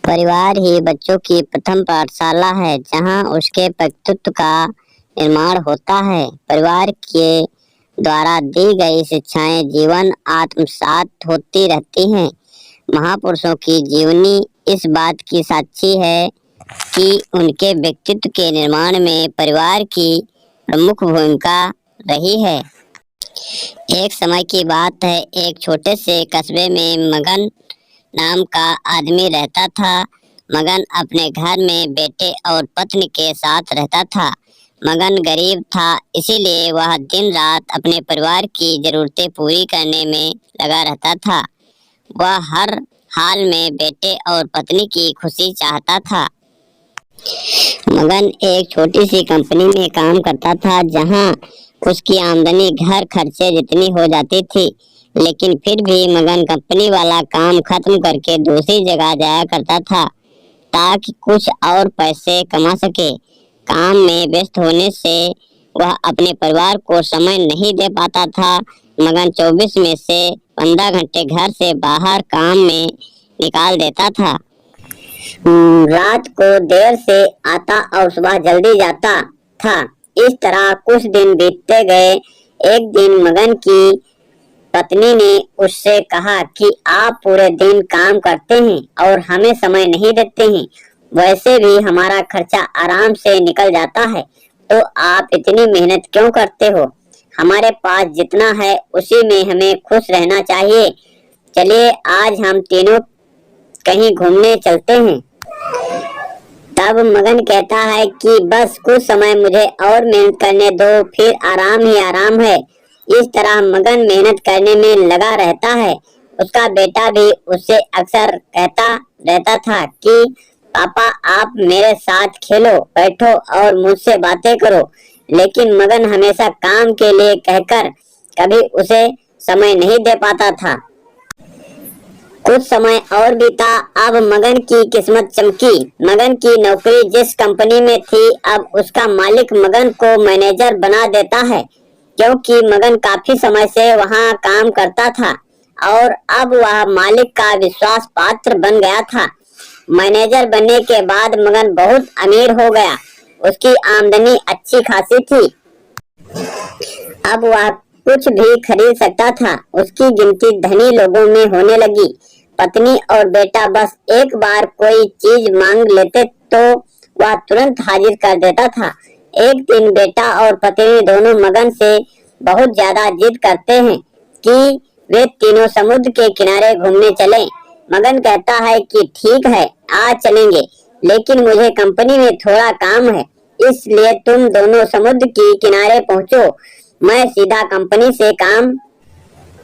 परिवार ही बच्चों की प्रथम पाठशाला है, जहां उसके व्यक्तित्व का निर्माण होता है। परिवार के द्वारा दी गई शिक्षाएं जीवन आत्मसात होती रहती हैं। महापुरुषों की जीवनी इस बात की साक्षी है कि उनके व्यक्तित्व के निर्माण में परिवार की प्रमुख भूमिका रही है। एक समय की बात है, एक छोटे से कस्बे में मगन नाम का आदमी रहता था। मगन अपने घर में बेटे और पत्नी के साथ रहता था। मगन गरीब था, इसीलिए वह दिन रात अपने परिवार की जरूरतें पूरी करने में लगा रहता था। वह हर हाल में बेटे और पत्नी की खुशी चाहता था। मगन एक छोटी सी कंपनी में काम करता था, जहां उसकी आमदनी घर खर्चे जितनी हो जाती थी, लेकिन फिर भी मगन कंपनी वाला काम खत्म करके दूसरी जगह जाया करता था ताकि कुछ और पैसे कमा सके। काम में व्यस्त होने से वह अपने परिवार को समय नहीं दे पाता था। मगन 24 में से 15 घंटे घर से बाहर काम में निकाल देता था। रात को देर से आता और सुबह जल्दी जाता था। इस तरह कुछ दिन बीतते गए। एक दिन मगन की पत्नी ने उससे कहा कि आप पूरे दिन काम करते हैं और हमें समय नहीं देते हैं। वैसे भी हमारा खर्चा आराम से निकल जाता है, तो आप इतनी मेहनत क्यों करते हो? हमारे पास जितना है उसी में हमें खुश रहना चाहिए। चलिए आज हम तीनों कहीं घूमने चलते हैं। तब मगन कहता है कि बस कुछ समय मुझे और मेहनत करने दो, फिर आराम ही आराम है। इस तरह मगन मेहनत करने में लगा रहता है। उसका बेटा भी उससे अक्सर कहता रहता था कि पापा आप मेरे साथ खेलो, बैठो और मुझसे बातें करो, लेकिन मगन हमेशा काम के लिए कहकर कभी उसे समय नहीं दे पाता था। कुछ समय और बीता। अब मगन की किस्मत चमकी। मगन की नौकरी जिस कंपनी में थी, अब उसका मालिक मगन को मैनेजर बना देता है, क्योंकि मगन काफी समय से वहां काम करता था और अब वह मालिक का विश्वास पात्र बन गया था। मैनेजर बनने के बाद मगन बहुत अमीर हो गया। उसकी आमदनी अच्छी खासी थी। अब वह कुछ भी खरीद सकता था। उसकी गिनती धनी लोगों में होने लगी। पत्नी और बेटा बस एक बार कोई चीज मांग लेते तो वह तुरंत हाजिर कर देता था। एक दिन बेटा और पत्नी दोनों मगन से बहुत ज्यादा जिद करते हैं कि वे तीनों समुद्र के किनारे घूमने चलें। मगन कहता है कि ठीक है, आज चलेंगे, लेकिन मुझे कंपनी में थोड़ा काम है, इसलिए तुम दोनों समुद्र के किनारे पहुंचो। मैं सीधा कंपनी से काम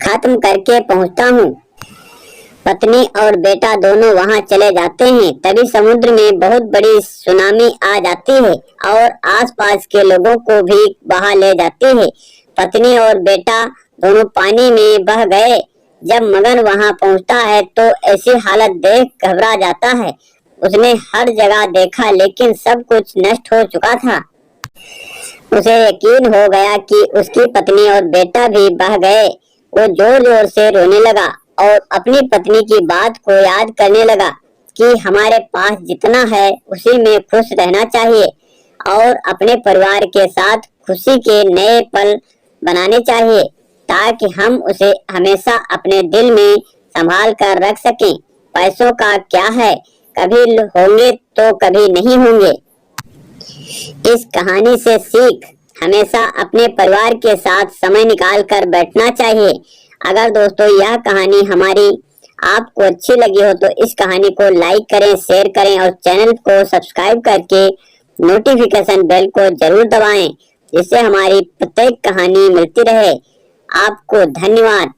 खत्म करके पहुंचता हूँ। पत्नी और बेटा दोनों वहां चले जाते हैं। तभी समुद्र में बहुत बड़ी सुनामी आ जाती है और आसपास के लोगों को भी बहा ले जाती है। पत्नी और बेटा दोनों पानी में बह गए। जब मगन वहां पहुंचता है तो ऐसी हालत देख घबरा जाता है। उसने हर जगह देखा, लेकिन सब कुछ नष्ट हो चुका था। उसे यकीन हो गया कि उसकी पत्नी और बेटा भी बह गए। वो जोर जोर से रोने लगा और अपनी पत्नी की बात को याद करने लगा कि हमारे पास जितना है उसी में खुश रहना चाहिए और अपने परिवार के साथ खुशी के नए पल बनाने चाहिए, ताकि हम उसे हमेशा अपने दिल में संभाल कर रख सकें। पैसों का क्या है, कभी होंगे तो कभी नहीं होंगे। इस कहानी से सीख, हमेशा अपने परिवार के साथ समय निकाल कर बैठना चाहिए। अगर दोस्तों यह कहानी हमारी आपको अच्छी लगी हो तो इस कहानी को लाइक करें, शेयर करें और चैनल को सब्सक्राइब करके नोटिफिकेशन बेल को जरूर दबाएं, जिससे हमारी प्रत्येक कहानी मिलती रहे। आपको धन्यवाद।